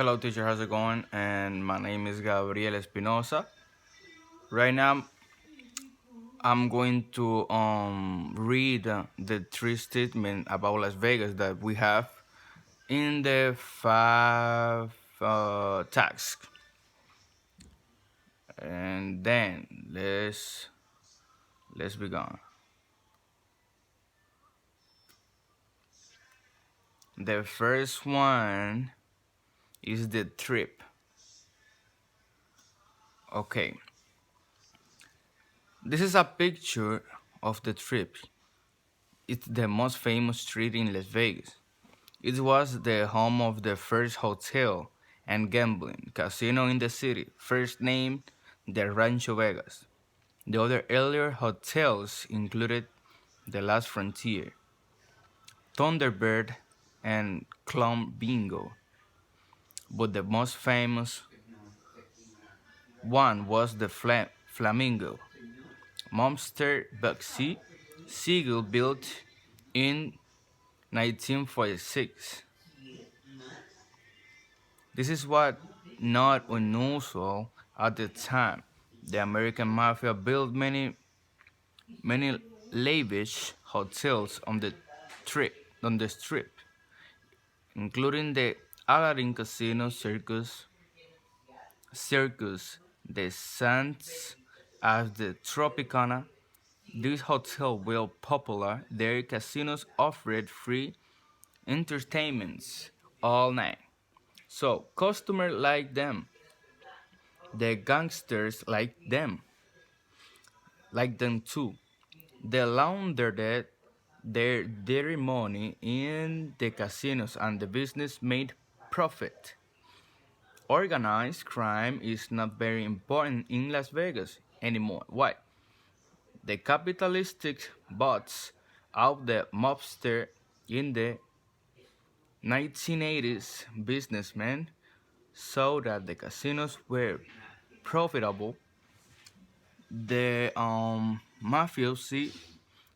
Hello, teacher. How's it going? And my name is Gabriel Espinosa. Right now, I'm going to read the three statements about Las Vegas that we have in the five tasks, and then let's begin. The first one is the trip. Okay, this is a picture of the trip. It's the most famous street in Las Vegas. It was the home of the first hotel and gambling casino in the city, first named the Rancho Vegas. The other earlier hotels included the Last Frontier, Thunderbird, and Club Bingo, but the most famous one was the Flamingo, Monster Bugsy Seagull built in 1946. This is what not unusual at the time. The American mafia built many lavish hotels on the strip, including the Aladdin Casino Circus, the Sands as the Tropicana. These hotels were popular. Their casinos offered free entertainments all night. So customers like them. The gangsters like them too. They laundered their dirty money in the casinos and the business made profit. Organized crime is not very important in Las Vegas anymore. Why? The capitalistic bots of the mobster in the 1980s businessmen saw that the casinos were profitable. The mafiosi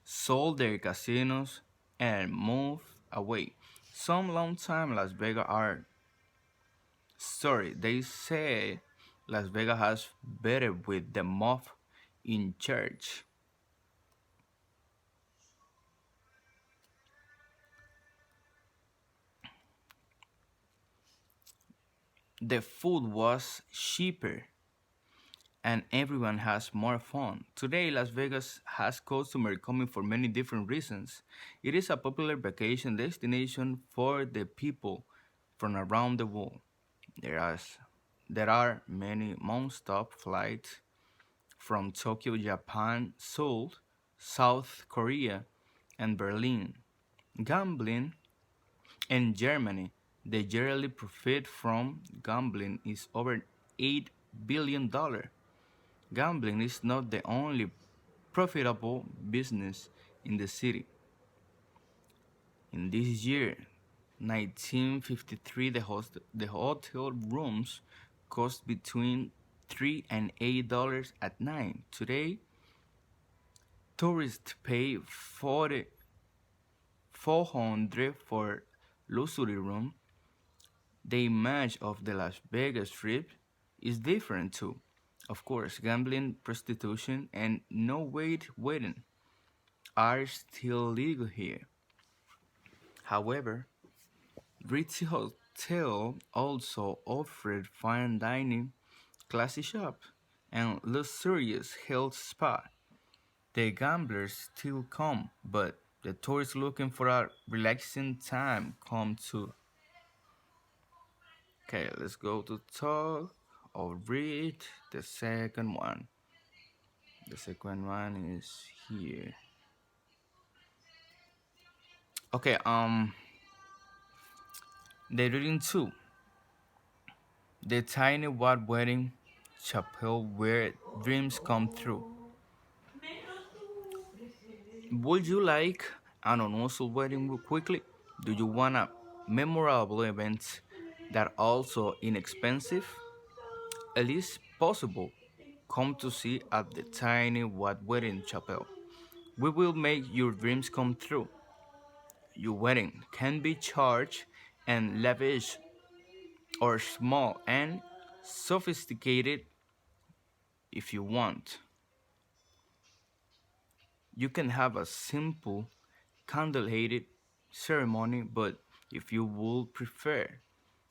sold their casinos and moved away. Some long time Las Vegas are sorry, they say Las Vegas has better with the mob in charge. The food was cheaper and everyone has more fun. Today, Las Vegas has customers coming for many different reasons. It is a popular vacation destination for the people from around the world. There are, there are many non-stop flights from Tokyo, Japan, Seoul, South Korea, and Berlin. Gambling in Germany, the yearly profit from gambling is over $8 billion. Gambling is not the only profitable business in the city. In this year, 1953, the hotel rooms cost between $3 and $8 at night. Today, tourists pay 400 for luxury room. The image of the Las Vegas Strip is different too. Of course, gambling, prostitution, and no wait wedding are still legal here. However, Ritzy Hotel also offered fine dining, classy shop, and luxurious health spa. The gamblers still come, but the tourists looking for a relaxing time come too. Okay, let's go to talk or read the second one. The second one is here. Okay, the reading two. The tiny white wedding chapel where dreams come true. Would you like an unusual wedding quickly? Do you want a memorable event that also inexpensive? At least possible. Come to see at the tiny white wedding chapel. We will make your dreams come true. Your wedding can be charged and lavish or small and sophisticated if you want. You can have a simple, candlelit ceremony, but if you would prefer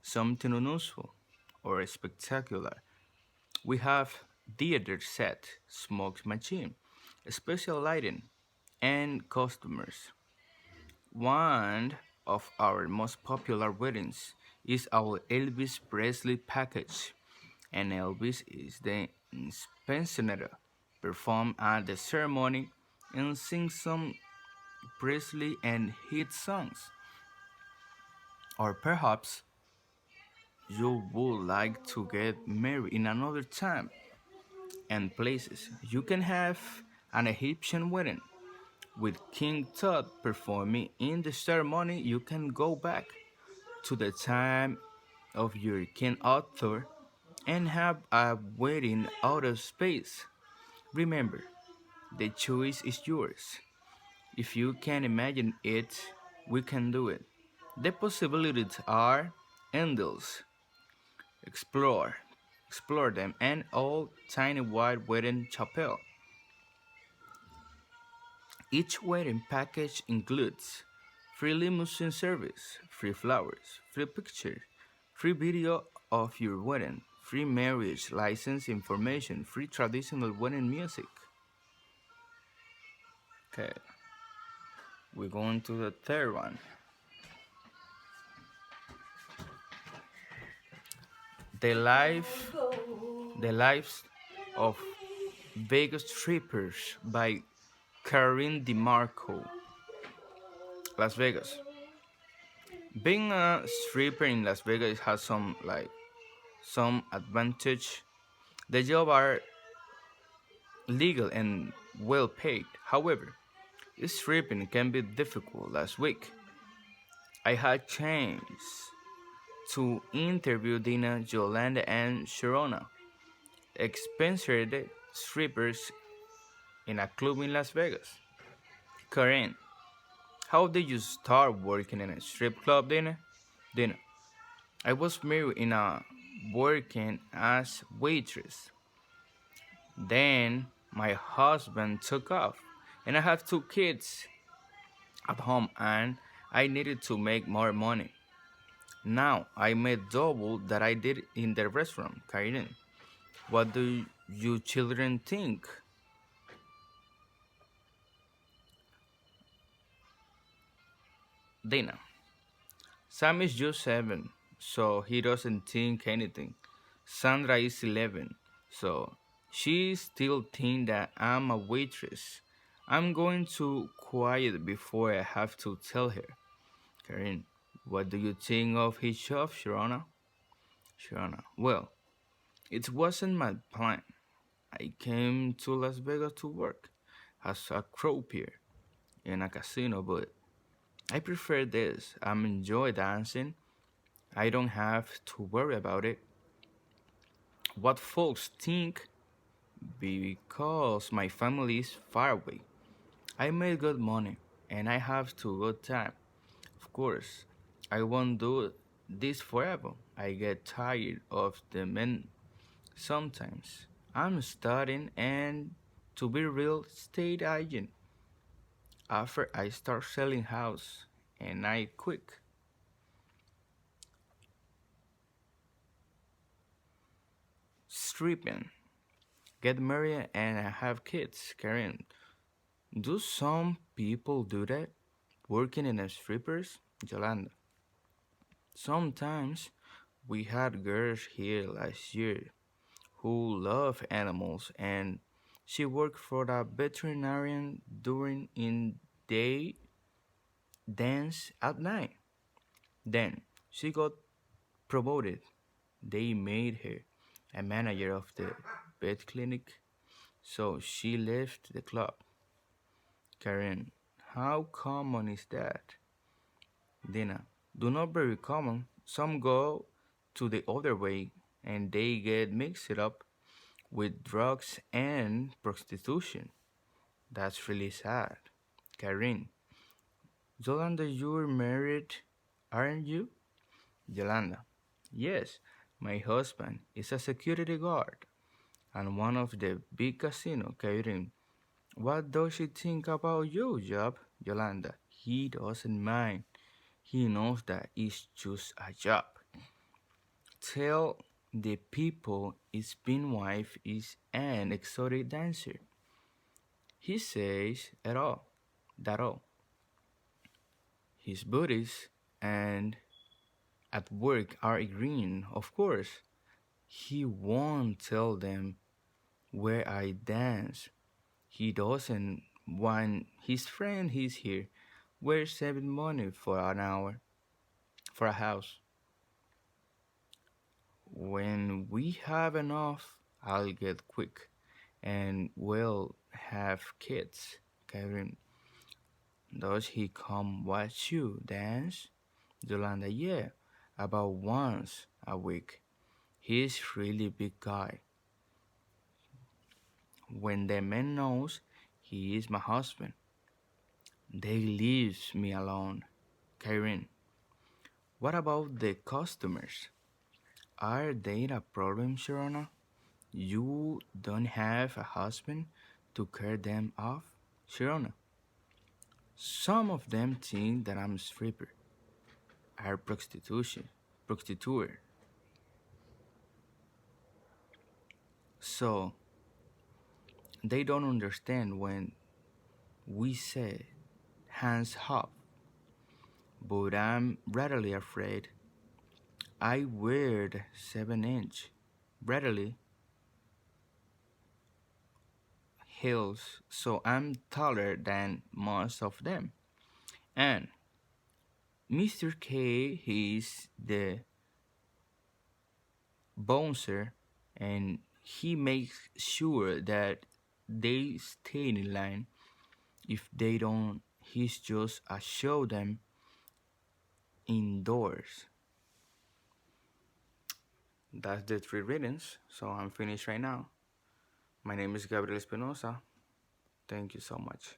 something unusual or spectacular, we have theater set, smoke machine, special lighting, and customers. One of our most popular weddings is our Elvis Presley package, and Elvis is the impersonator, perform at the ceremony, and sing some Presley and hit songs. Or perhaps you would like to get married in another time and places. You can have an Egyptian wedding with King Tut performing in the ceremony. You can go back to the time of your King Arthur and have a wedding out of space. Remember, the choice is yours. If you can imagine it, we can do it. The possibilities are endless. Explore, explore them, and all tiny white wedding chapel. Each wedding package includes free limousine service, free flowers, free pictures, free video of your wedding, free marriage license information, free traditional wedding music. Okay, we're going to the third one. The life, the lives of Vegas strippers by Karin DeMarco, Las Vegas. Being a stripper in Las Vegas has some advantage. The job are legal and well paid. However, stripping can be difficult. Last week, I had chance to interview Dina, Yolanda, and Sharona, experienced strippers in a club in Las Vegas. Karen, how did you start working in a strip club, Dina? Dina, I was married in a working as waitress. Then my husband took off, and I have two kids at home, and I needed to make more money. Now I made double that I did in the restaurant, Karen. What do you children think? Dana. Sam is just 7, so he doesn't think anything. Sandra is 11, so she still thinks that I'm a waitress. I'm going to quiet before I have to tell her. Karen, what do you think of his job, Sharona? Sharona, well, it wasn't my plan. I came to Las Vegas to work as a croupier in a casino, but I prefer this. I enjoy dancing. I don't have to worry about it. What folks think because my family is far away. I made good money and I have to good time. Of course, I won't do this forever. I get tired of the men sometimes. I'm studying and to be real estate agent. After I start selling house and I quit. Stripping, get married and have kids. Karen, do some people do that? Working in a strippers? Yolanda. Sometimes we had girls here last year who love animals and she worked for a veterinarian during in day dance at night. Then she got promoted. They made her a manager of the vet clinic, so she left the club. Karen, how common is that? Dina, do not very common. Some go to the other way and they get mixed up with drugs and prostitution. That's really sad. Karen, Yolanda, you're married, aren't you? Yolanda, Yes, my husband is a security guard and one of the big casino, Karen. What does she think about you, Job? Yolanda. He doesn't mind. He knows that it's just a job. Tell the people his being wife is an exotic dancer. He says at all, that all. His buddies and at work are agreeing, of course. He won't tell them where I dance. He doesn't want his friend he's here. We're saving money for an hour for a house. When we have enough, I'll get quick and we'll have kids. Karen, does he come watch you dance? Yolanda, yeah, about once a week. He's really big guy. When the man knows he is my husband, they leaves me alone. Karen, what about the customers? Are they a problem, Sharona? You don't have a husband to care them off? Sharona, some of them think that I'm a stripper, are prostitute. So they don't understand when we say hands up, but I'm readily afraid. I wear 7-inch, readily heels, so I'm taller than most of them. And Mr. K, he's the bouncer, and he makes sure that they stay in line. If they don't, he's just a show them indoors. That's the three readings, so I'm finished right now. My name is Gabriel Espinosa. Thank you so much.